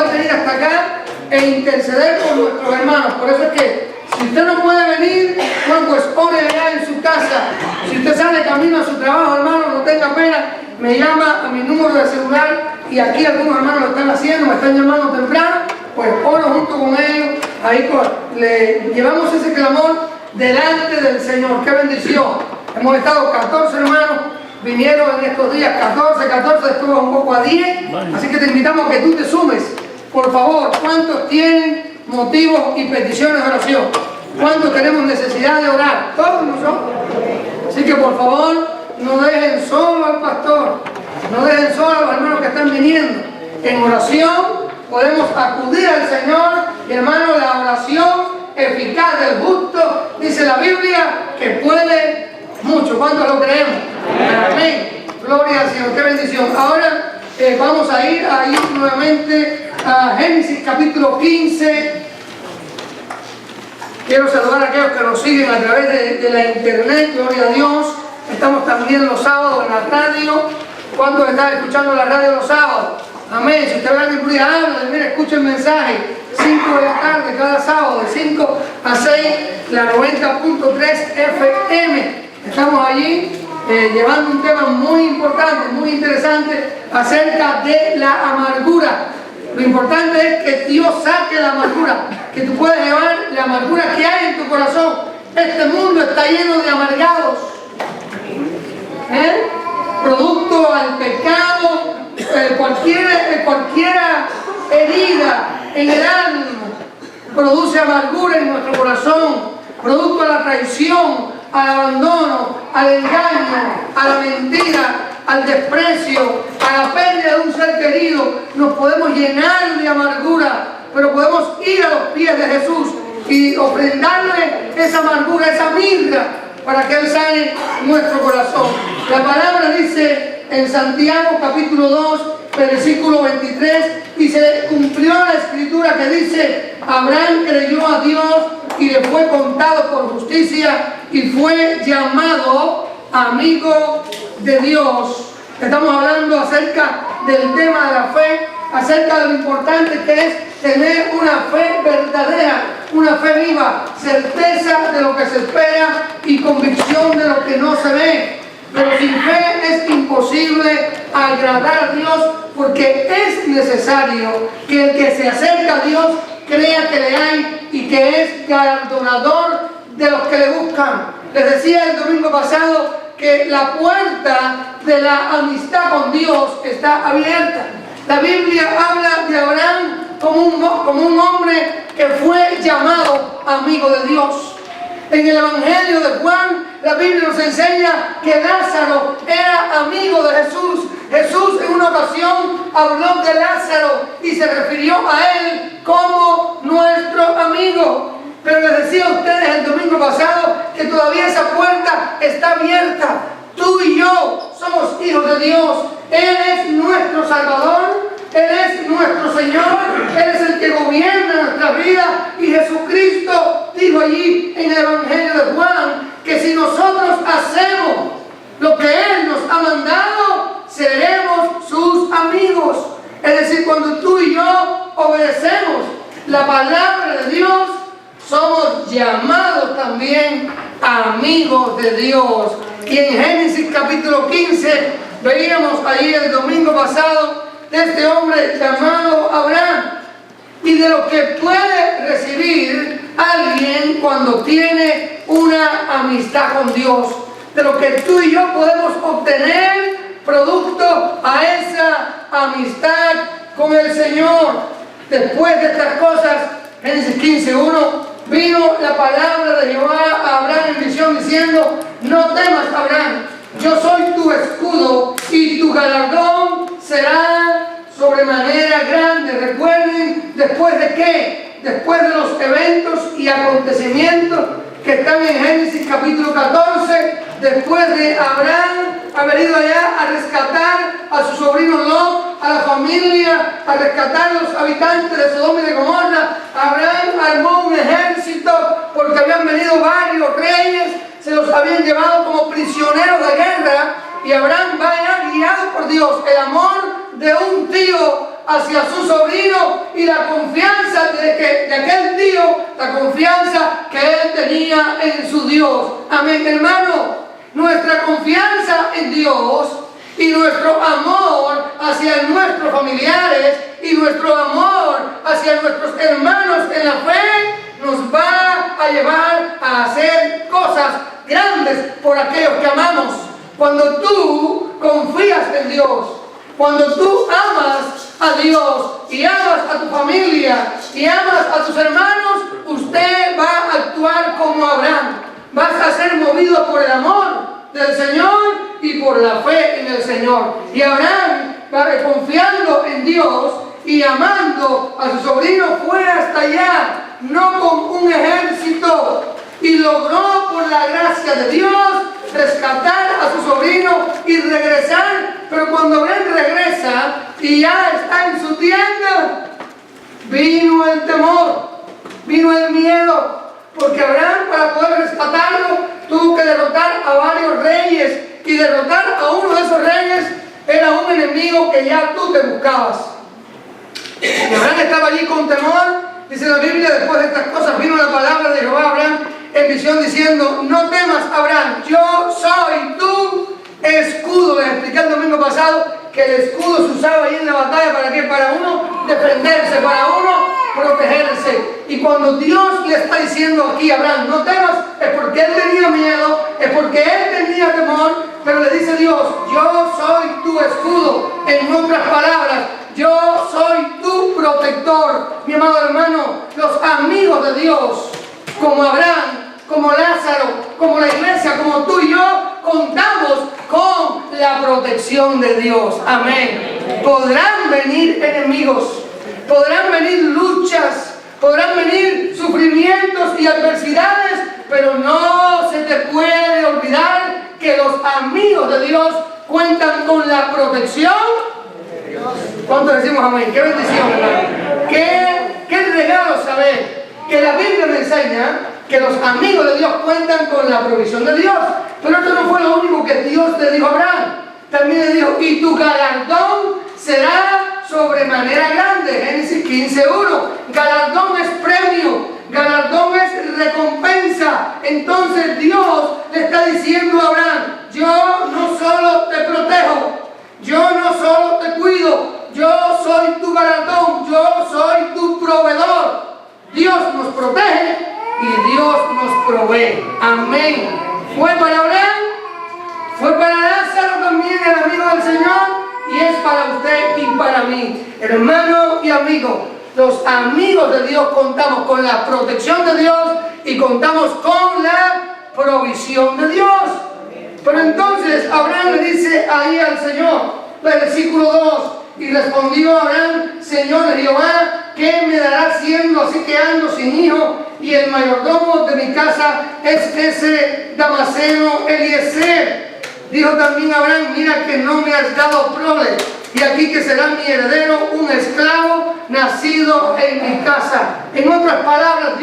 poder venir hasta acá e interceder por nuestros hermanos. Por eso es que si usted no puede venir, bueno, pues ore allá en su casa. Si usted sale camino a su trabajo, hermano, no tenga pena, me llama a mi número de celular y aquí algunos hermanos lo están haciendo, me están llamando temprano, pues oro junto con ellos, ahí le llevamos ese clamor delante del Señor. ¡Qué bendición! Hemos estado 14 hermanos, vinieron en estos días 14, estuvo un poco a 10, así que te invitamos a que tú te sumes. Por favor, ¿cuántos tienen motivos y peticiones de oración? ¿Cuántos tenemos necesidad de orar? Todos nosotros. Así que por favor, no dejen solo al pastor, no dejen solo a los hermanos que están viniendo. En oración podemos acudir al Señor y, hermano, la oración eficaz del justo, dice la Biblia, que puede mucho. ¿Cuántos lo creemos? Amén. Gloria al Señor, qué bendición. Ahora vamos a ir nuevamente a Génesis capítulo 15. Quiero saludar a aquellos que nos siguen a través de la internet, gloria a Dios. Estamos también los sábados en la radio. ¿Cuántos están escuchando la radio los sábados? Amén. Si usted ve alguien por ahí, habla, mira, escucha el mensaje. 5 de la tarde cada sábado, de 5 a 6, la 90.3 FM. Estamos allí llevando un tema muy importante, muy interesante acerca de la amargura. Lo importante es que Dios saque la amargura, que tú puedes llevar la amargura que hay en tu corazón. Este mundo está lleno de amargados, producto al pecado, cualquiera herida en el alma produce amargura en nuestro corazón, producto a la traición, al abandono, al engaño, a la mentira, al desprecio, a la pérdida de un ser querido. Nos podemos llenar de amargura, pero podemos ir a los pies de Jesús y ofrendarle esa amargura, esa mirra, para que Él sane nuestro corazón. La palabra dice en Santiago capítulo 2, versículo 23, y se cumplió la escritura que dice: Abraham creyó a Dios y le fue contado por justicia y fue llamado amigo de Dios. Estamos hablando acerca del tema de la fe, acerca de lo importante que es tener una fe verdadera, una fe viva, certeza de lo que se espera y convicción de lo que no se ve. Pero sin fe es imposible agradar a Dios, porque es necesario que el que se acerca a Dios crea que le hay y que es galardonador de los que le buscan. Les decía el domingo pasado que la puerta de la amistad con Dios está abierta. La Biblia habla de Abraham como un hombre que fue llamado amigo de Dios. En el Evangelio de Juan, la Biblia nos enseña que Lázaro era amigo de Jesús. Jesús en una ocasión habló de Lázaro y se refirió a él como nuestro amigo. Pero les decía a ustedes el domingo pasado que todavía esa puerta está abierta. Tú y yo somos hijos de Dios. Él es nuestro Salvador, Él es nuestro Señor, Él es el que gobierna nuestra vida. Y Jesucristo dijo allí en el Evangelio de Juan que si nosotros hacemos lo que Él nos ha mandado, seremos sus amigos. Es decir, cuando tú y yo obedecemos la palabra de Dios, somos llamados también amigos de Dios. Y en Génesis capítulo 15 veíamos ahí el domingo pasado de este hombre llamado Abraham y de lo que puede recibir alguien cuando tiene una amistad con Dios, de lo que tú y yo podemos obtener producto a esa amistad con el Señor. Después de estas cosas, Génesis 15:1, vino la palabra de Jehová a Abraham en visión diciendo: no temas, Abraham, yo soy tu escudo y tu galardón será sobremanera grande. Recuerden, ¿después de qué? Después de los eventos y acontecimientos que están en Génesis capítulo 14, después de Abraham haber ido allá a rescatar a su sobrino Lot, a la familia, a rescatar a los habitantes de Sodoma y de Gomorra, Abraham armó un ejército porque habían venido varios reyes, se los habían llevado como prisioneros de guerra, y Abraham va allá guiado por Dios. El amor de un tío hacia su sobrino y la confianza de aquel tío, la confianza que él tenía en su Dios. Amén, hermano. Nuestra confianza en Dios y nuestro amor hacia nuestros familiares y nuestro amor hacia nuestros hermanos en la fe nos va a llevar a hacer cosas grandes por aquellos que amamos. Cuando tú confías en Dios, cuando tú amas a Dios y amas a tu familia y amas a tus hermanos, usted va a actuar como Abraham. Vas a ser movido por el amor del Señor y por la fe en el Señor. Y Abraham, confiando en Dios y amando a su sobrino, fue hasta allá, no con un ejército, y logró por la gracia de Dios rescatar a su sobrino y regresar. Pero cuando él regresa y ya está en su tienda, vino el temor, vino el miedo, porque Abraham, para poder rescatarlo, tuvo que derrotar a varios reyes, y derrotar a uno de esos reyes era un enemigo que ya tú te buscabas. Y Abraham estaba allí con temor. Dice la Biblia, después de estas cosas vino la palabra de Jehová a Abraham en visión diciendo: no temas, Abraham, yo soy tu escudo. Les expliqué el domingo pasado que el escudo se usaba ahí en la batalla, ¿para qué? Para uno defenderse, para uno protegerse. Y cuando Dios le está diciendo aquí a Abraham, no temas, es porque él tenía miedo, es porque él tenía temor, pero le dice Dios: yo soy tu escudo. En otras palabras, yo soy tu protector. Mi amado hermano, los amigos de Dios, como Abraham, como Lázaro, como la iglesia, como tú y yo, contamos con la protección de Dios. Amén. Podrán venir enemigos, podrán venir luchas, podrán venir sufrimientos y adversidades, pero no se te puede olvidar que los amigos de Dios cuentan con la protección. ¿Cuántos decimos amén? ¡Qué bendición, hermano! ¡Qué regalo saber que la Biblia me enseña que los amigos de Dios cuentan con la provisión de Dios! Pero esto no fue lo único que Dios le dijo a Abraham. También le dijo: y tu galardón será sobremanera grande. Génesis 15:1. Galardón es premio, galardón es recompensa. Entonces Dios le está diciendo a Abraham: yo no solo te protejo, yo no solo te cuido, yo soy tu galardón, yo soy tu proveedor. Dios nos protege y Dios nos provee. Amén. Fue para Abraham, fue para Lázaro también, el amigo del Señor, y es para usted y para mí. Hermano y amigo, los amigos de Dios contamos con la protección de Dios y contamos con la provisión de Dios. Pero entonces Abraham le dice ahí al Señor, versículo 2, y respondió Abraham: Señor Jehová, ¿qué me dará siendo así que ando sin hijo? Y el mayordomo de mi casa es ese Damaseno Eliezer. Dijo también Abraham: mira que no me has dado prole, y aquí que será mi heredero un esclavo nacido en mi casa. En otras palabras,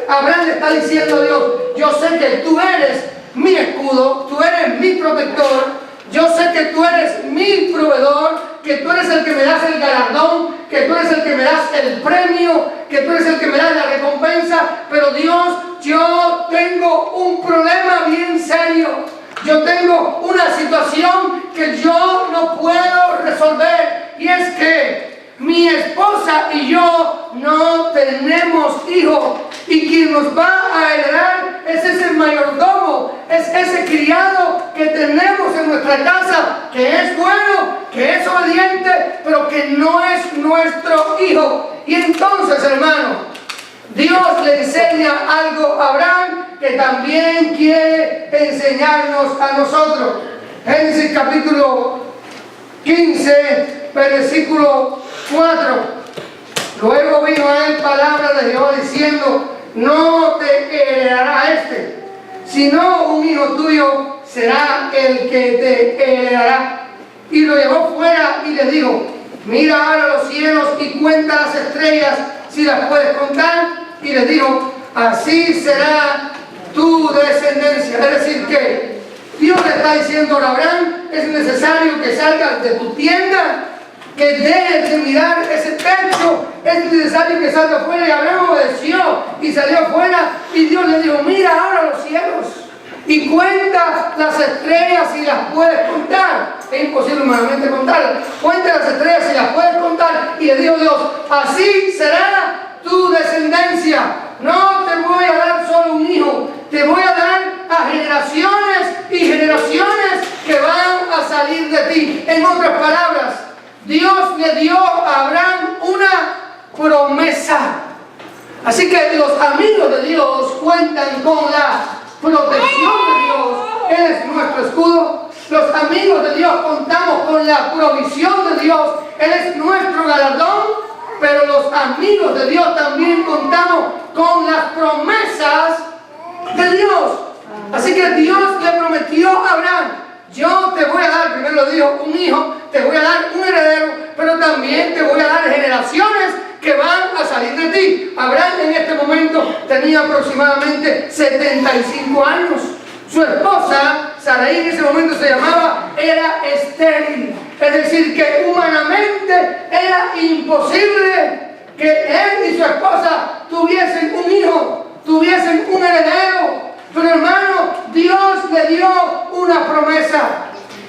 Abraham le está diciendo a Dios: yo sé que tú eres mi escudo, tú eres mi protector, yo sé que tú eres mi proveedor, que tú eres el que me das el galardón, que tú eres el que me das el premio, que tú eres el que me das la recompensa. Pero Dios, yo tengo un problema bien serio. Yo tengo una situación que yo no puedo resolver, y es que mi esposa y yo no tenemos hijos, y quien nos va a heredar es ese mayordomo, es ese criado que tenemos en nuestra casa, que es bueno, que es obediente, pero que no es nuestro hijo. Y entonces, hermano, Dios le enseña algo a Abraham que también quiere enseñarnos a nosotros. Génesis capítulo 15, versículo 4. Luego vino a él palabra de Jehová diciendo: no te heredará sino un hijo tuyo será el que te heredará. Y lo llevó fuera y le dijo: mira ahora los cielos y cuenta las estrellas, si las puedes contar. Y le dijo: así será tu descendencia. Es decir, que Dios le está diciendo a Abraham: es necesario que salgas de tu tienda que dejes de mirar ese techo, es necesario que salga afuera. Y Abraham obedeció y salió afuera, y Dios le dijo, mira ahora los cielos y cuenta las estrellas si las puedes contar. Es imposible humanamente contarlas. Cuenta las estrellas si las puedes contar. Y le dijo Dios, así será tu descendencia. No te voy a dar solo un hijo, te voy a dar a generaciones y generaciones que van a salir de ti. En otras palabras, Dios le dio a Abraham una promesa. Así que los amigos de Dios cuentan con la protección de Dios. Él es nuestro escudo. Los amigos de Dios contamos con la provisión de Dios. Él es nuestro galardón. Pero los amigos de Dios también contamos con las promesas de Dios. Así que Dios le prometió a Abraham, yo te voy a dar, primero lo dijo, un hijo, te voy a dar un heredero, pero también te voy a dar generaciones que van a salir de ti. Abraham en este momento tenía aproximadamente 75 años. Su esposa, Sarai, en ese momento era estéril. Es decir, que humanamente era imposible que él y su esposa tuviesen un hijo, tuviesen un heredero. Pero hermano, Dios le dio una promesa.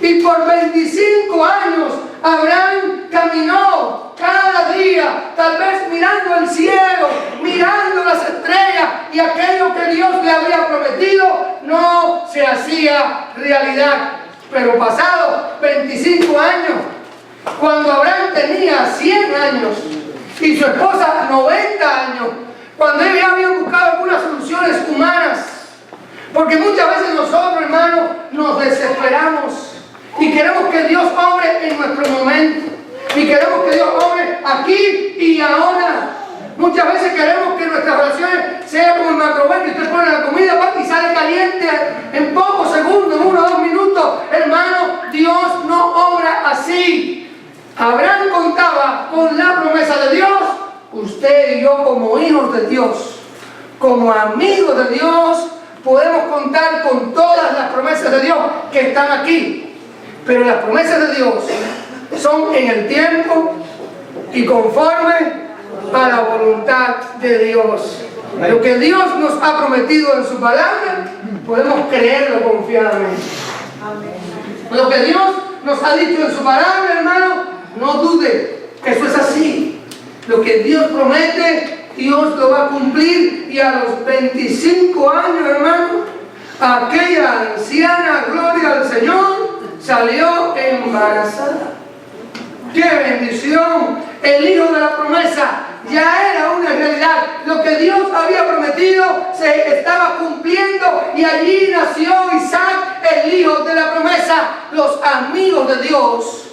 Y por 25 años Abraham caminó cada día, tal vez mirando el cielo, mirando las estrellas, y aquello que Dios le había prometido no se hacía realidad. Pero pasados 25 años, cuando Abraham tenía 100 años y su esposa 90 años, cuando ellos habían buscado algunas soluciones humanas, porque muchas veces nosotros, hermanos, nos desesperamos y queremos que Dios obre en nuestro momento, y queremos que Dios obre aquí y ahora. Muchas veces queremos que nuestras oraciones sean como el macroondas, que usted pone la comida y sale caliente en pocos segundos, en 1 o 2 minutos. Hermano, Dios no obra así. Abraham contaba con la promesa de Dios. Usted y yo, como hijos de Dios, como amigos de Dios, podemos contar con todas las promesas de Dios que están aquí. Pero las promesas de Dios son en el tiempo y conforme a la voluntad de Dios. Lo que Dios nos ha prometido en su palabra, podemos creerlo confiadamente. Lo que Dios nos ha dicho en su palabra, hermano, no dude, eso es así. Lo que Dios promete, Dios lo va a cumplir. Y a los 25 años, hermano, aquella anciana, gloria al Señor, salió embarazada. ¡Qué bendición! El hijo de la promesa ya era una realidad. Lo que Dios había prometido se estaba cumpliendo, y allí nació Isaac, el hijo de la promesa. Los amigos de Dios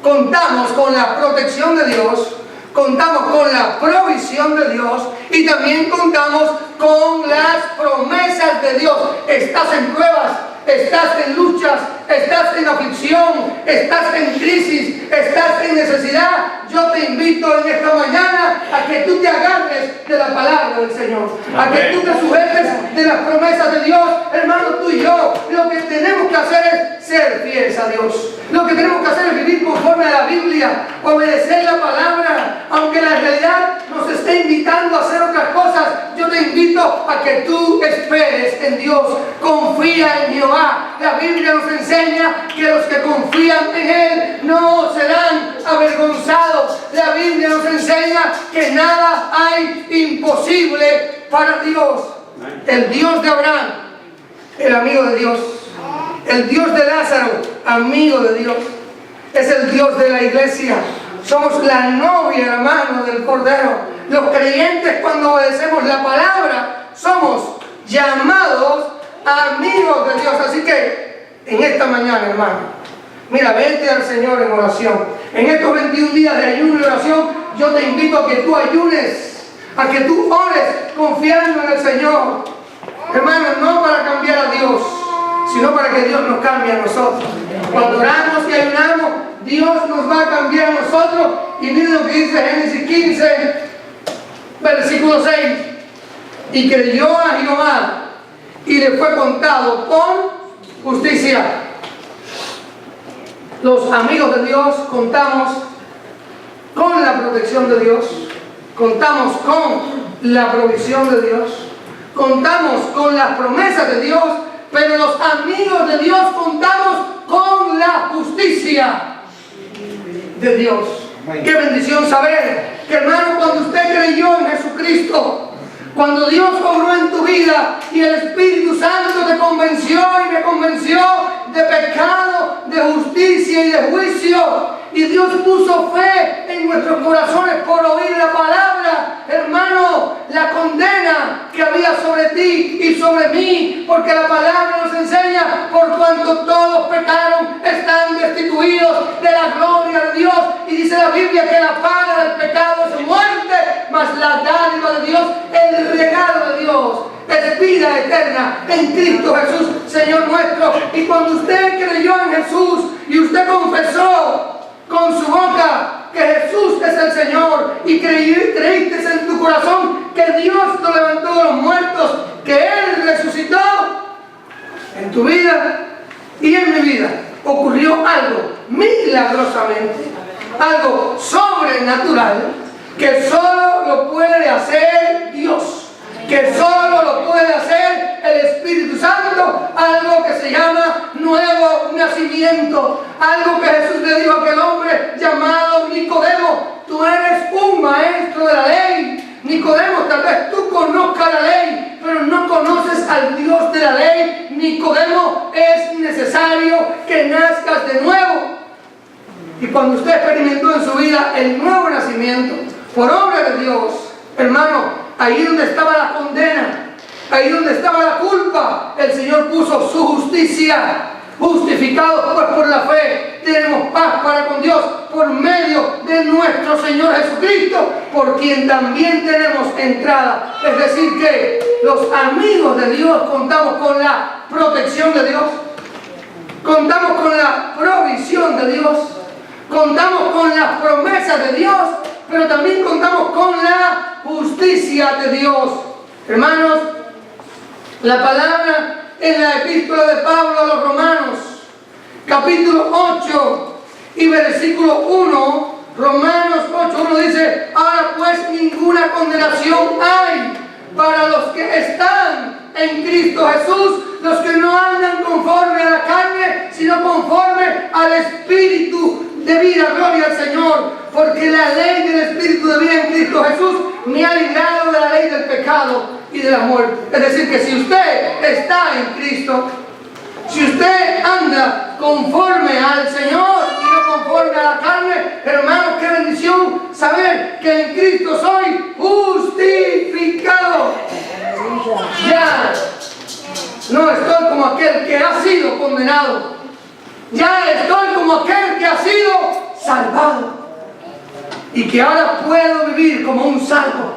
contamos con la protección de Dios, contamos con la provisión de Dios, y también contamos con las promesas de Dios. Estás en pruebas, estás en luchas, estás en aflicción, estás en crisis, estás en necesidad. Yo te invito en esta mañana a que tú te agarres de la palabra del Señor, a que tú te sujetes de las promesas de Dios. Hermano, tú y yo, lo que tenemos que hacer es ser fieles a Dios. Lo que tenemos que hacer es vivir conforme a la Biblia, obedecer la palabra, aunque la realidad nos esté invitando a hacer otras cosas. Yo te invito a que tú esperes en Dios, confía en Jehová. La Biblia nos enseña que los que confían en Él no serán avergonzados. La Biblia nos enseña que nada hay imposible para Dios. El Dios de Abraham, el amigo de Dios. El Dios de Lázaro, amigo de Dios. Es el Dios de la iglesia. Somos la novia, hermano, del Cordero. Los creyentes, cuando obedecemos la palabra, somos llamados amigos de Dios. Así que en esta mañana, hermano, mira, vente al Señor en oración. En estos 21 días de ayuno y oración, yo te invito a que tú ayunes, a que tú ores confiando en el Señor. Hermano, no para cambiar a Dios, sino para que Dios nos cambie a nosotros. Cuando oramos y ayunamos, Dios nos va a cambiar a nosotros. Y miren lo que dice Génesis 15, versículo 6. Y creyó a Jehová, y le fue contado con justicia. Los amigos de Dios contamos con la protección de Dios, contamos con la provisión de Dios, contamos con las promesas de Dios, pero los amigos de Dios contamos con la justicia de Dios. Qué bendición saber que, hermano, cuando usted creyó en Jesucristo, cuando Dios obró en tu vida y el Espíritu Santo te convenció y me convenció de pecado, de justicia y de juicio, y Dios puso fe en nuestros corazones por oír la palabra, hermano, la condena que había sobre ti y sobre mí, porque la palabra nos enseña: por cuanto todos pecaron, están destituidos de la gloria de Dios. Y dice la Biblia que la paga del pecado es muerte, mas la dádiva de Dios, el regalo de Dios, es vida eterna en Cristo Jesús, Señor nuestro. Y cuando usted creyó en Jesús y usted confesó con su boca que Jesús es el Señor y creíste en tu corazón que Dios lo levantó de los muertos, que Él resucitó, en tu vida y en mi vida ocurrió algo milagrosamente, algo sobrenatural, que solo lo puede hacer Dios, que solo lo puede hacer el Espíritu Santo, algo que se llama nuevo nacimiento, algo que Jesús le dijo a aquel hombre llamado Nicodemo: tú eres un maestro de la ley. Nicodemo, tal vez tú conozcas la ley, pero no conoces al Dios de la ley. Nicodemo, es necesario que nazcas de nuevo. Y cuando usted experimentó en su vida el nuevo nacimiento por obra de Dios, hermano, ahí donde estaba la condena, ahí donde estaba la culpa, el Señor puso su justicia. Justificados pues por la fe, tenemos paz para con Dios por medio de nuestro Señor Jesucristo, por quien también tenemos entrada. Es decir que los amigos de Dios contamos con la protección de Dios, contamos con la provisión de Dios, contamos con las promesas de Dios, pero también contamos con la justicia de Dios. Hermanos, la palabra en la epístola de Pablo a los Romanos, capítulo 8 y versículo 1, Romanos 8:1 dice: ahora pues ninguna condenación hay para los que están en Cristo Jesús, los que no andan conforme a la carne, sino conforme al Espíritu de vida. Gloria al Señor, porque la ley del Espíritu de vida en Cristo Jesús me ha librado de la ley del pecado y de la muerte. Es decir que si usted está en Cristo, si usted anda conforme al Señor y no conforme a la carne, hermano, qué bendición saber que en Cristo soy justificado. Ya no estoy como aquel que ha sido condenado, ya estoy como aquel que ha sido salvado y que ahora puedo vivir como un salvo,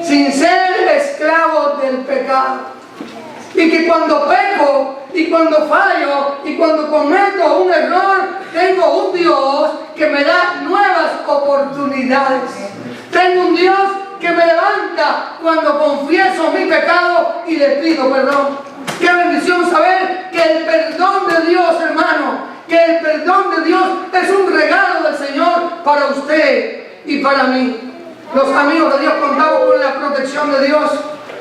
sin ser esclavo del pecado. Y que cuando peco y cuando fallo y cuando cometo un error, tengo un Dios que me da nuevas oportunidades. Tengo un Dios que me levanta cuando confieso mi pecado y le pido perdón. Qué bendición saber que el perdón de Dios, hermano, que el perdón de Dios es un regalo del Señor para usted y para mí. Los amigos de Dios contamos con la protección de Dios,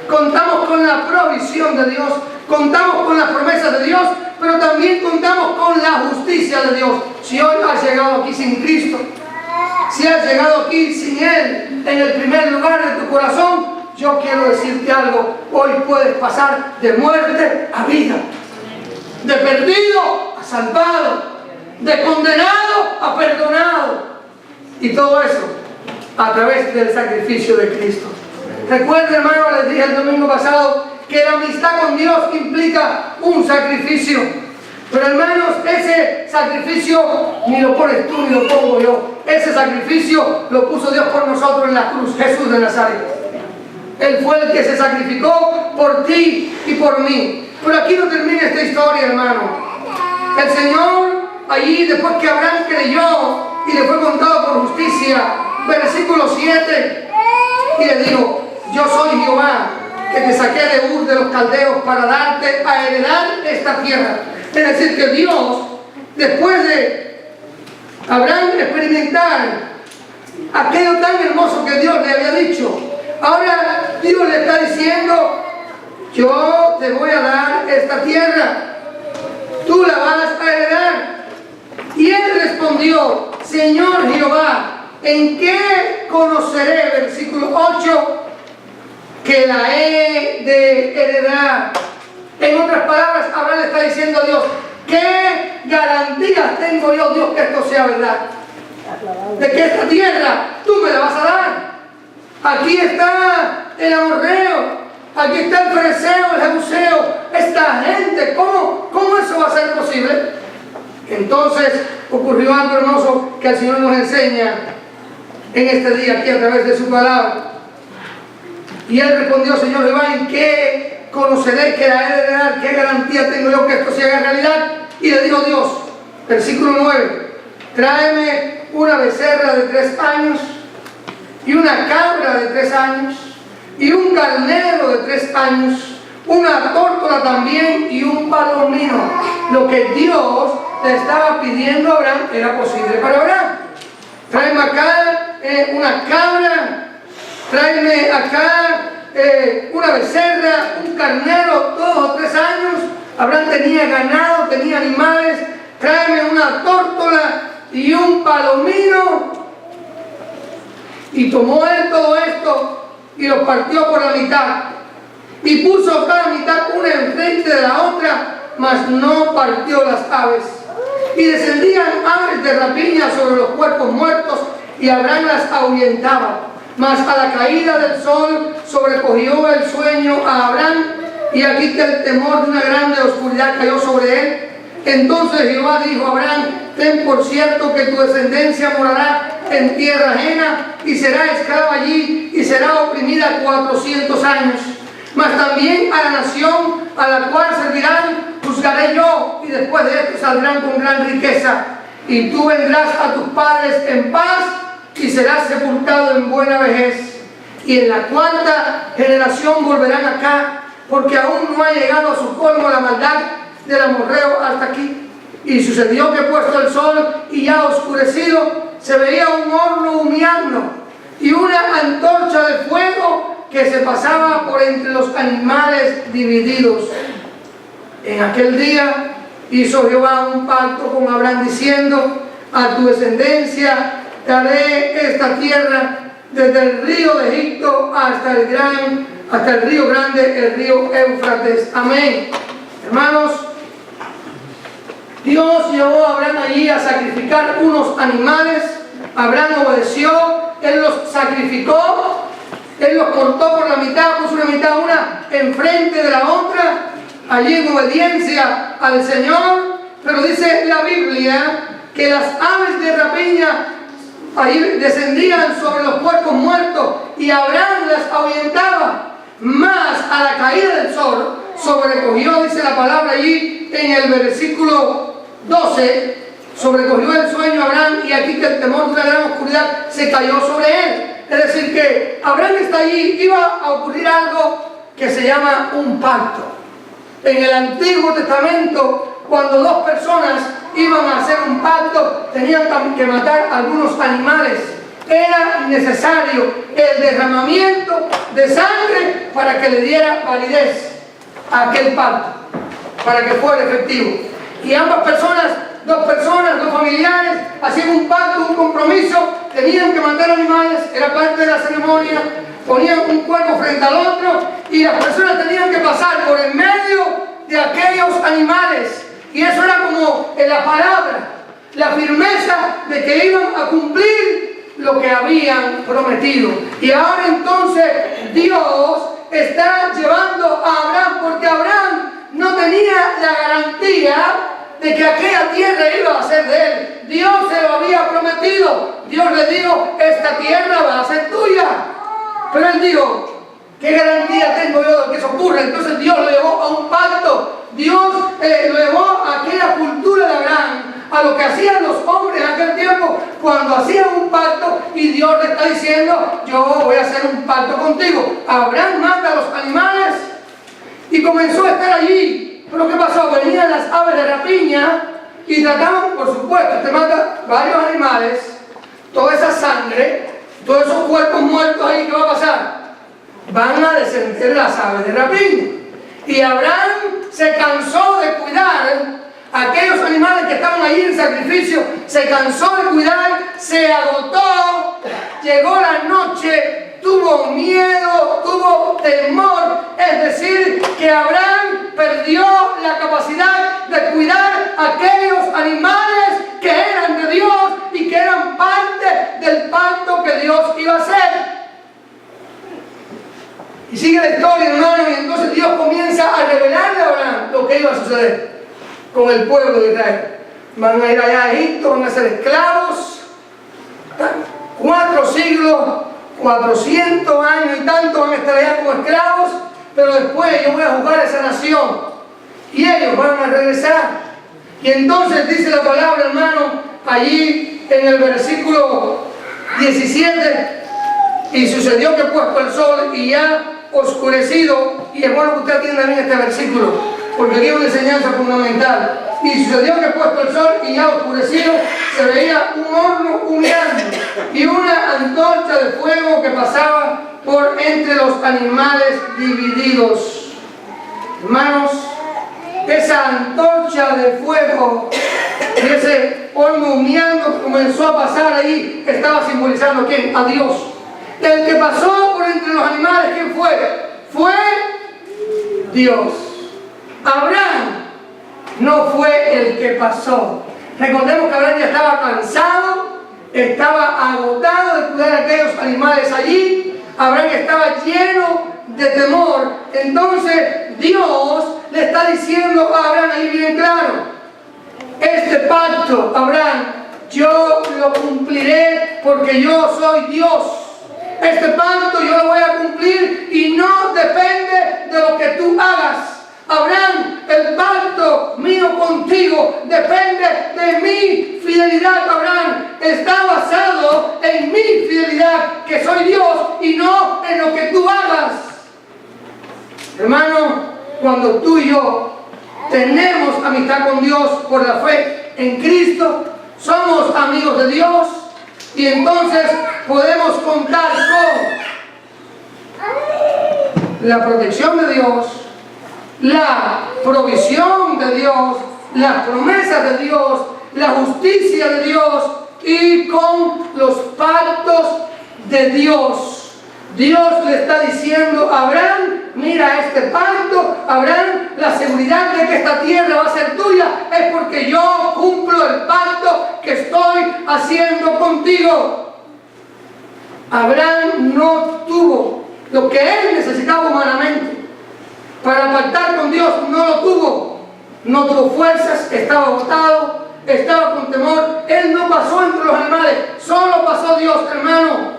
contamos con la provisión de Dios, contamos con las promesas de Dios, pero también contamos con la justicia de Dios. Si hoy has llegado aquí sin Cristo, si has llegado aquí sin Él en el primer lugar de tu corazón, yo quiero decirte algo: hoy puedes pasar de muerte a vida, de perdido a salvado, de condenado a perdonado, y todo eso a través del sacrificio de Cristo. Recuerden, hermano, les dije el domingo pasado que la amistad con Dios implica un sacrificio. Pero, hermanos, ese sacrificio ni lo pones tú ni lo pongo yo. Ese sacrificio lo puso Dios por nosotros en la cruz, Jesús de Nazaret. Él fue el que se sacrificó por ti y por mí. Pero aquí no termina esta historia, hermano. El Señor, allí, después que Abraham creyó y le fue contado por justicia, versículo 7, y le dijo: yo soy Jehová, que te saqué de Ur de los Caldeos para darte a heredar esta tierra. Es decir, que Dios, después de Abraham experimentar aquello tan hermoso que Dios le había dicho. Ahora Dios le está diciendo, yo te voy a dar esta tierra, tú la vas a heredar. Y él respondió, Señor Jehová, ¿en qué conoceré, versículo 8, que la he de heredar? En otras palabras, Abraham le está diciendo a Dios, ¿qué garantías tengo yo, Dios, que esto sea verdad? De que esta tierra tú me la vas a dar. Aquí está el amorreo, aquí está el fereceo, el jebuseo, esta gente, ¿cómo eso va a ser posible? Entonces ocurrió algo hermoso que el Señor nos enseña en este día aquí a través de su palabra. Y él respondió, Señor Jehová, ¿en qué conoceré que la he de heredar? ¿Qué garantía tengo yo que esto se haga realidad? Y le dijo Dios, versículo 9, tráeme una becerra de 3 años y una cabra de 3 años y un carnero de 3 años, una tórtola también y un palomino. Lo que Dios le estaba pidiendo a Abraham era posible para Abraham. Tráeme acá una cabra, tráeme acá una becerra, un carnero, 2 o 3 años. Abraham tenía ganado, tenía animales. Tráeme una tórtola y un palomino. Y tomó él todo esto y lo partió por la mitad. Y puso cada mitad una enfrente de la otra, mas no partió las aves. Y descendían aves de rapiña sobre los cuerpos muertos, y Abraham las ahuyentaba. Mas a la caída del sol sobrecogió el sueño a Abraham, y aquí que el temor de una grande oscuridad cayó sobre él. Entonces Jehová dijo a Abraham, ten por cierto que tu descendencia morará en tierra ajena, y será esclava allí, y será oprimida 400 años. Mas también a la nación a la cual servirán, juzgaré yo, y después de esto saldrán con gran riqueza. Y tú vendrás a tus padres en paz, y serás sepultado en buena vejez. Y en la 4ª generación volverán acá, porque aún no ha llegado a su colmo la maldad del amorreo hasta aquí. Y sucedió que puesto el sol y ya oscurecido, se veía un horno humeando y una antorcha de fuego que se pasaba por entre los animales divididos. En aquel día hizo Jehová un pacto con Abraham diciendo, a tu descendencia daré esta tierra desde el río de Egipto hasta el río grande, el río Éufrates. Amén. Hermanos, Dios llevó a Abraham allí a sacrificar unos animales. Abraham obedeció, él los sacrificó, él los cortó por la mitad, puso una mitad una enfrente de la otra, allí en obediencia al Señor. Pero dice la Biblia que las aves de rapiña ahí descendían sobre los cuerpos muertos y Abraham las ahuyentaba. Mas a la caída del sol sobrecogió, dice la palabra allí en el versículo 12, sobrecogió el sueño a Abraham, y aquí que el temor de una gran oscuridad se cayó sobre él. Es decir, que Abraham está allí, iba a ocurrir algo que se llama un pacto. En el Antiguo Testamento, cuando 2 personas iban a hacer un pacto, tenían que matar algunos animales. Era necesario el derramamiento de sangre para que le diera validez a aquel pacto, para que fuera efectivo. Y ambas personas, 2 familiares, hacían un pacto, un compromiso, tenían que matar animales, era parte de la ceremonia, ponían un cuerpo frente al otro y las personas tenían que pasar por en medio de aquellos animales. Y eso era como en la palabra, la firmeza de que iban a cumplir lo que habían prometido. Y ahora entonces Dios está llevando a Abraham, porque Abraham no tenía la garantía de que aquella tierra iba a ser de él. Dios se lo había prometido. Dios le dijo, esta tierra va a ser tuya. Pero él dijo, ¿qué garantía tengo yo de que eso ocurra? Entonces Dios lo llevó a un pacto. Dios lo llevó a aquella cultura de Abraham, a lo que hacían los hombres en aquel tiempo cuando hacían un pacto, y Dios le está diciendo, yo voy a hacer un pacto contigo. Abraham mata a los animales y comenzó a estar allí. Pero ¿qué pasó? Venían las aves de rapiña y trataban, por supuesto, te mata varios animales, toda esa sangre, todos esos cuerpos muertos ahí, ¿qué va a pasar? Van a descender las aves de rapiña. Y Abraham se cansó de cuidar a aquellos animales que estaban allí en sacrificio, se cansó de cuidar, se agotó, llegó la noche, tuvo miedo, tuvo temor, es decir, que Abraham perdió la capacidad de cuidar a aquellos animales que eran de Dios y que eran parte del pacto que Dios iba a hacer. Y sigue la historia, hermano, y entonces Dios comienza a revelarle a Abraham lo que iba a suceder con el pueblo de Israel. Van a ir allá a Egipto, van a ser esclavos, 4 siglos, 400 años y tanto van a estar allá como esclavos, pero después yo voy a juzgar a esa nación y ellos van a regresar. Y entonces dice la palabra, hermano, allí en el versículo 17, y sucedió que puesto el sol y ya oscurecido, y es bueno que usted atienda bien este versículo, porque aquí hay una enseñanza fundamental. Y sucedió que puesto el sol y ya oscurecido, se veía un horno humeando y una antorcha de fuego que pasaba por entre los animales divididos. Hermanos, esa antorcha de fuego y ese horno humeando que comenzó a pasar ahí, estaba simbolizando ¿a quién? A Dios. El que pasó por entre los animales, ¿quién fue? Fue Dios. Abraham no fue el que pasó. Recordemos que Abraham ya estaba cansado, estaba agotado de cuidar a aquellos animales allí. Abraham estaba lleno de temor. Entonces Dios le está diciendo a Abraham ahí bien claro: este pacto, Abraham, yo lo cumpliré porque yo soy Dios. Este pacto yo lo voy a cumplir y no depende de lo que tú hagas. Abraham, el pacto mío contigo depende de mi fidelidad. Abraham, está basado en mi fidelidad, que soy Dios, y no en lo que tú hagas. Hermano, cuando tú y yo tenemos amistad con Dios por la fe en Cristo, somos amigos de Dios, y entonces podemos contar con la protección de Dios, la provisión de Dios, las promesas de Dios, la justicia de Dios y con los pactos de Dios. Dios le está diciendo a Abraham: mira este pacto, Abraham, la seguridad de que esta tierra va a ser tuya es porque yo cumplo el pacto que estoy haciendo contigo. Abraham no tuvo lo que él necesitaba humanamente para pactar con Dios, no lo tuvo. No tuvo fuerzas, estaba agotado, estaba con temor. Él no pasó entre los animales, solo pasó Dios, hermano.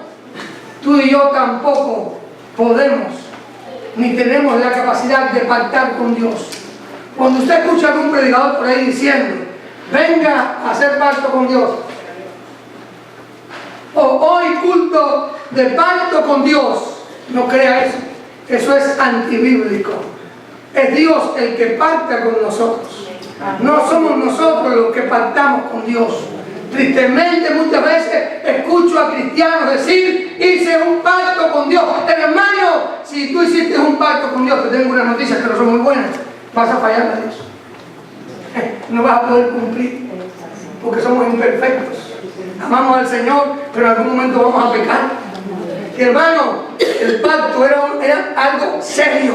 Tú y yo tampoco podemos ni tenemos la capacidad de pactar con Dios. Cuando usted escucha a algún predicador por ahí diciendo: venga a hacer pacto con Dios, o hoy culto de pacto con Dios, no crea eso. Eso es antibíblico. Es Dios el que pacta con nosotros. No somos nosotros los que pactamos con Dios. Tristemente muchas veces escucho a cristianos decir: hice un pacto con Dios. Hermano, si tú hiciste un pacto con Dios, te tengo unas noticias que no son muy buenas. Vas a fallar a Dios. No vas a poder cumplir, porque somos imperfectos. Amamos al Señor, pero en algún momento vamos a pecar. Y hermano, el pacto era algo serio,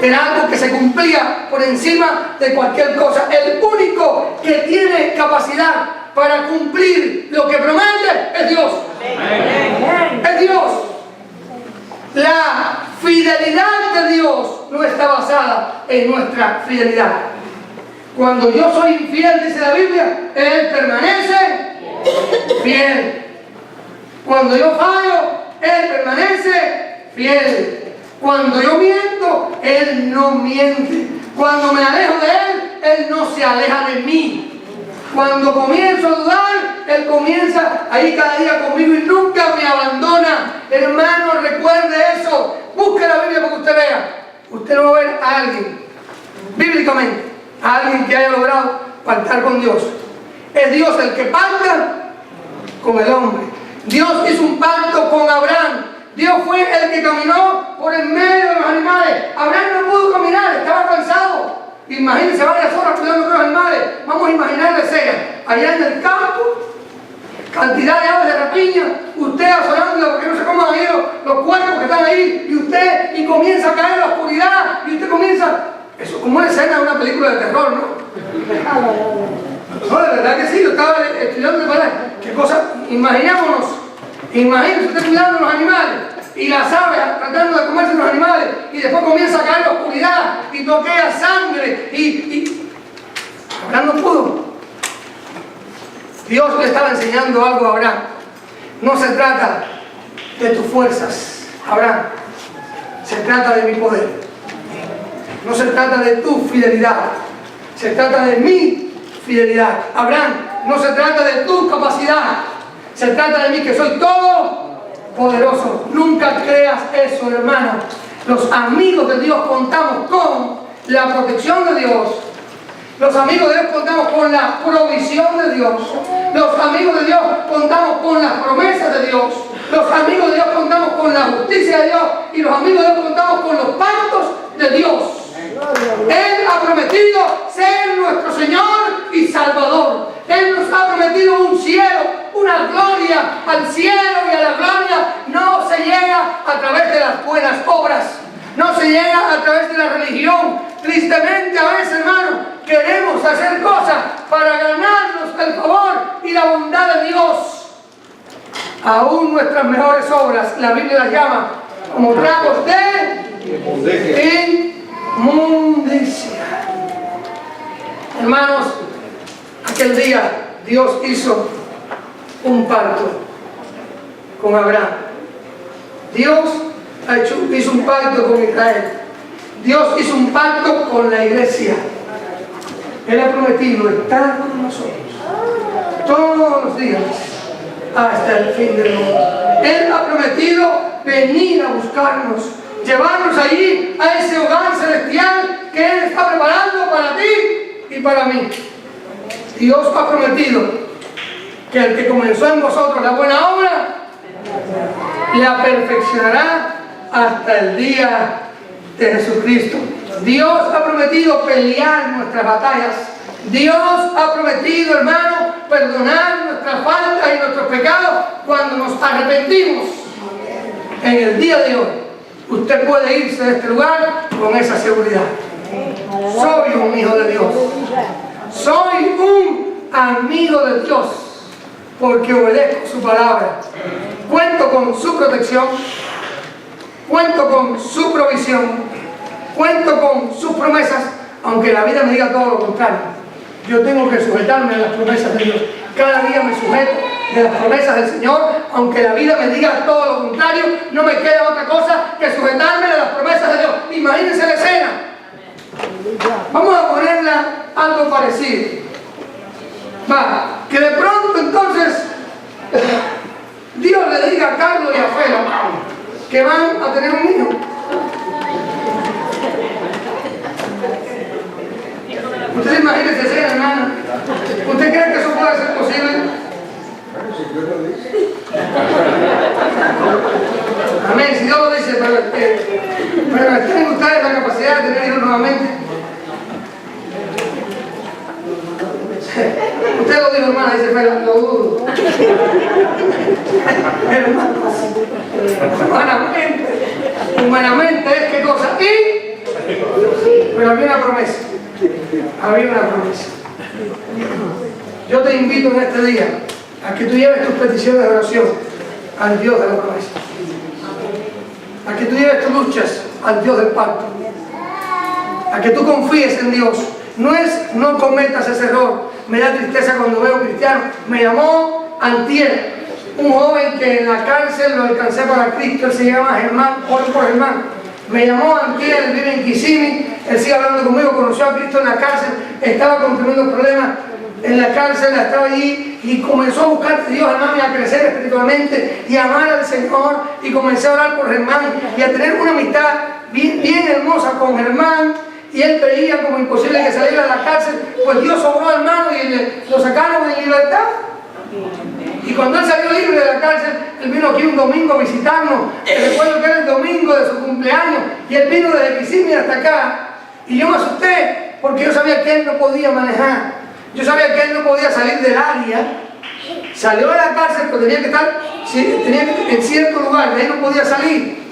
era algo que se cumplía por encima de cualquier cosa. El único que tiene capacidad para cumplir lo que promete es Dios. Es Dios. La fidelidad de Dios no está basada en nuestra fidelidad. Cuando yo soy infiel, dice la Biblia, Él permanece fiel. Cuando yo fallo, Él permanece fiel. Cuando yo miento, Él no miente. Cuando me alejo de Él, Él no se aleja de mí. Cuando comienzo a dudar, Él comienza ahí cada día conmigo y nunca me abandona. Hermano, recuerde eso. Busque la Biblia para que usted vea. Usted no va a ver a alguien, bíblicamente, a alguien que haya logrado pactar con Dios. Es Dios el que pacta con el hombre. Dios hizo un pacto con Abraham. Dios fue el que caminó por el medio de los animales. Abraham no pudo caminar, estaba cansado. Imagínense varias horas cuidando de los animales. Vamos a imaginar la escena. Allá en el campo, cantidad de aves de rapiña, usted asolándola porque no sé cómo han ido los cuerpos que están ahí, y comienza a caer en la oscuridad, y usted comienza, eso es como una escena de una película de terror, ¿no? No, de verdad que sí, yo estaba estudiando de palabras. ¿Qué cosa? Imaginémonos, imagínese usted cuidando los animales, y las aves tratando de comerse los animales, y después comienza a caer la oscuridad, y toquea sangre, y Abraham no pudo. Dios le estaba enseñando algo a Abraham. No se trata de tus fuerzas, Abraham. Se trata de mi poder. No se trata de tu fidelidad. Se trata de mi fidelidad. Abraham, no se trata de tu capacidad. Se trata de mí, que soy todo poderoso. Nunca creas eso, hermano. Los amigos de Dios contamos con la protección de Dios. Los amigos de Dios contamos con la provisión de Dios. Los amigos de Dios contamos con las promesas de Dios. Los amigos de Dios contamos con la justicia de Dios. Y los amigos de Dios contamos con los pactos de Dios. Él ha prometido ser nuestro Señor y Salvador. Él nos ha prometido un cielo, una gloria. Al cielo y a la gloria no se llega a través de las buenas obras. No se llega a través de la religión. Tristemente a veces, hermano, queremos hacer cosas para ganarnos el favor y la bondad de Dios. Aún nuestras mejores obras, la Biblia las llama como trapos de inmundicia. Hermanos, aquel día Dios hizo un pacto con Abraham. Dios hizo un pacto con Israel. Dios hizo un pacto con la iglesia. Él ha prometido estar con nosotros todos los días hasta el fin del mundo. Él ha prometido venir a buscarnos, llevarnos allí a ese hogar celestial que Él está preparando para ti y para mí. Dios ha prometido que el que comenzó en vosotros la buena obra la perfeccionará hasta el día de Jesucristo. Dios ha prometido pelear nuestras batallas. Dios ha prometido, hermano, perdonar nuestras faltas y nuestros pecados cuando nos arrepentimos. En el día de hoy, usted puede irse de este lugar con esa seguridad. Soy un hijo de Dios. Soy un amigo de Dios porque obedezco su palabra. Cuento con su protección. Cuento con su provisión, cuento con sus promesas, aunque la vida me diga todo lo contrario. Yo tengo que sujetarme a las promesas de Dios. Cada día me sujeto de las promesas del Señor, aunque la vida me diga todo lo contrario, no me queda otra cosa que sujetarme de las promesas de Dios. Imagínense la escena. Vamos a ponerla algo parecido. Que de pronto entonces Dios le diga a Carlos y a Fela que van a tener un niño. ¿Usted se imagina esa escena, hermano? ¿Usted cree que eso puede ser posible? Amén, si Dios lo dice, pero tienen ustedes la capacidad de tener hijos nuevamente. Usted lo dijo, hermana, dice, pero lo dudo. Humanamente es qué cosa. Pero había una promesa. Había una promesa. Yo te invito en este día a que tú lleves tus peticiones de oración al Dios de la promesa. A que tú lleves tus luchas al Dios del pacto. A que tú confíes en Dios. No cometas ese error. Me da tristeza cuando veo cristianos. Me llamó antier un joven que en la cárcel lo alcancé para Cristo. Él se llama Germán, oro por Germán. Me llamó antier, él vive en Kissimmee. Él sigue hablando conmigo, conoció a Cristo en la cárcel. Estaba con tremendos problemas en la cárcel, estaba allí y comenzó a buscar a Dios, hermano, y a crecer espiritualmente y a amar al Señor. Y comencé a orar por Germán y a tener una amistad bien hermosa con Germán. Y él veía como imposible que saliera de la cárcel, pues Dios obró, hermano, y lo sacaron en libertad. Y cuando él salió libre de la cárcel, él vino aquí un domingo a visitarnos. Recuerdo que era el domingo de su cumpleaños y él vino desde Kissimmee hasta acá. Y yo me asusté porque yo sabía que él no podía manejar. Yo sabía que él no podía salir del área. Salió de la cárcel, pero tenía que estar en cierto lugar, de ahí no podía salir.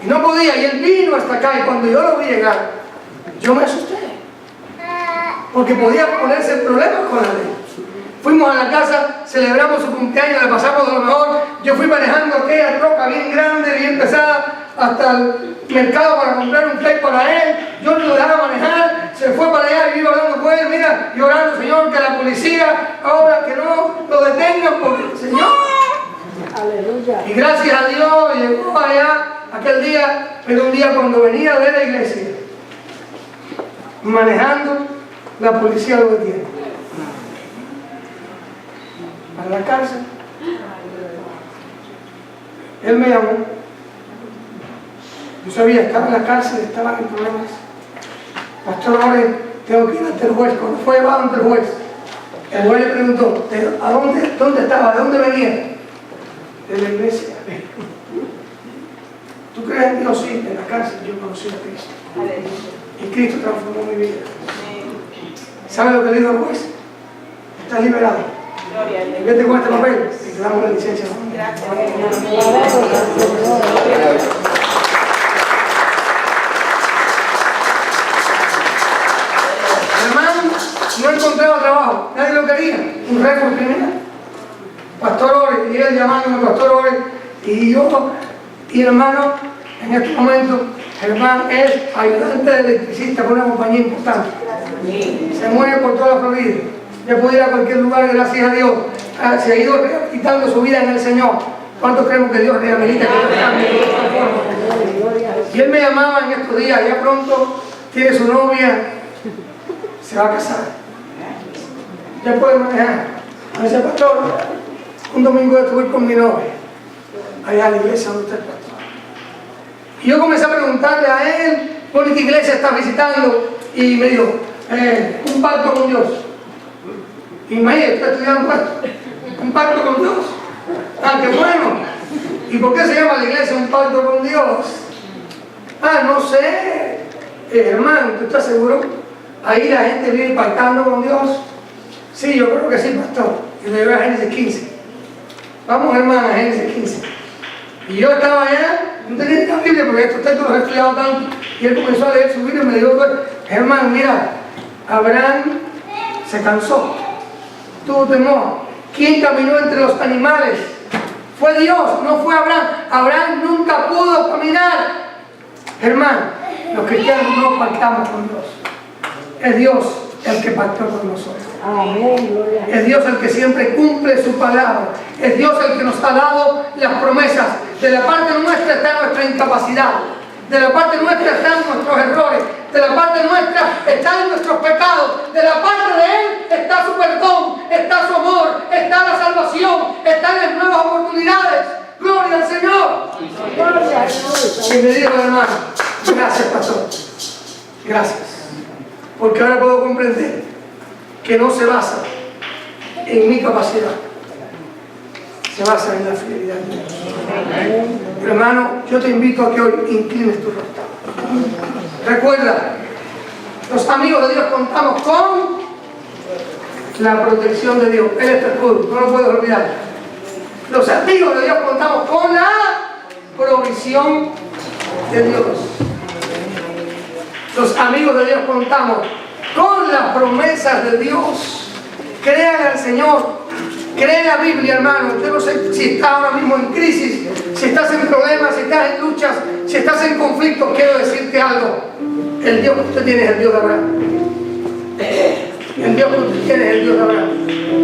Y no podía, y él vino hasta acá. Y cuando yo lo vi llegar, yo me asusté. Porque podía ponerse en problemas con la ley. Fuimos a la casa, celebramos su cumpleaños, le pasamos de lo mejor. Yo fui manejando aquella troca bien grande, bien pesada, hasta el mercado para comprar un cake para él. Yo no lo dejaba manejar, se fue para allá y iba hablando con él, mira, llorando, Señor, que la policía ahora que no lo detengan, porque Señor. Aleluya. Y gracias a Dios llegó allá aquel día, pero un día cuando venía de la iglesia, manejando, la policía lo detiene. Para la cárcel. Él me llamó. Yo sabía que estaba en la cárcel, estaban en problemas. Pastor, ahora tengo que ir ante el juez. Cuando fue llevado ante el juez, el juez le preguntó, ¿dónde estaba? ¿De dónde venía? De la iglesia. ¿Tú crees en Dios? Sí, en la cárcel yo conocí a Cristo. Y Cristo transformó mi vida. ¿Sabe lo que le dijo el juez? Estás liberado. Vete con este papel y te damos la licencia. Gracias. Hermano, no encontraba trabajo, nadie lo quería, un récord criminal. Pastor Ore, y él llamándome Pastor Ore, y yo, y hermano, en este momento, Germán es ayudante de electricista con una compañía importante. Se mueve por toda la Florida. Ya puede ir a cualquier lugar, gracias a Dios. Se ha ido rehabilitando su vida en el Señor. ¿Cuántos creemos que Dios rehabilita? Y él me llamaba en estos días, ya pronto tiene su novia, se va a casar. Ya puede manejar. Me dice, pastor, un domingo estuve con mi novia, allá a la iglesia donde está el pastor. Y yo comencé a preguntarle a él, ¿por qué iglesia está visitando? Y me dijo, un pacto con Dios. Imagínate, estoy estudiando un pacto con Dios. Ah, qué bueno. ¿Y por qué se llama la iglesia un pacto con Dios? Ah, no sé. Hermano, ¿tú estás seguro? Ahí la gente vive pactando con Dios. Sí, yo creo que sí, pastor. Y le llevé a Génesis 15. Vamos, hermano, a Génesis 15. Y yo estaba allá, no tenía la Biblia porque estos textos los he estudiado tanto. Y él comenzó a leer su Biblia y me dijo, hermano, mira, Abraham se cansó. Tuvo temor. ¿Quién caminó entre los animales? Fue Dios, no fue Abraham. Abraham nunca pudo caminar. Hermano, los cristianos no pactamos con Dios. Es Dios el que pactó con nosotros. Es Dios el que siempre cumple su palabra. Es Dios el que nos ha dado las promesas. De la parte nuestra está nuestra incapacidad. De la parte nuestra están nuestros errores. De la parte nuestra están nuestros pecados. De la parte de Él está su perdón, está su amor, está la salvación, están las nuevas oportunidades. Gloria al Señor. Y me dijo, hermano, gracias, pastor. Gracias. Porque ahora puedo comprender que no se basa en mi capacidad. Se basa en la fidelidad de Dios. Pero, hermano, yo te invito a que hoy inclines tu rostro. Recuerda, los amigos de Dios contamos con la protección de Dios. Él es el escudo, no lo puedes olvidar. Los amigos de Dios contamos con la provisión de Dios. Los amigos de Dios contamos con las promesas de Dios. Crean al Señor. Cree la Biblia, hermano. Usted no sé si está ahora mismo en crisis, si estás en problemas, si estás en luchas, si estás en conflictos. Quiero decirte algo. El Dios que usted tiene es el Dios de Abraham. El Dios que usted tiene es el Dios de Abraham.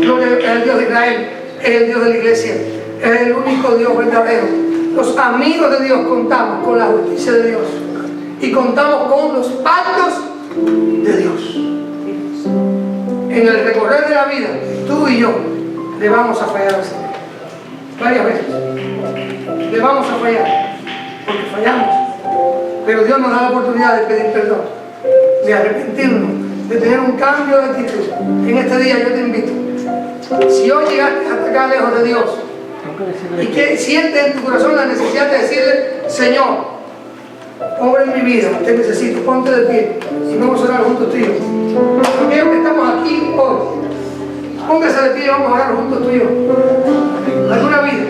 No es el Dios de Israel, es el Dios de la iglesia. Es el único Dios verdadero. Los amigos de Dios contamos con la justicia de Dios. Y contamos con los pactos de Dios. En el recorrer de la vida, tú y yo le vamos a fallar al Señor. Varias veces. Le vamos a fallar. Porque fallamos. Pero Dios nos da la oportunidad de pedir perdón, de arrepentirnos, de tener un cambio de actitud. En este día yo te invito Si hoy llegaste hasta acá lejos de Dios y que sientes en tu corazón la necesidad de decirle, Señor, obra en mi vida, te necesito, ponte de pie y vamos a orar juntos tú y yo. Aquellos que estamos aquí hoy, póngase de pie y vamos a orar juntos tú y yo. ¿Alguna vida?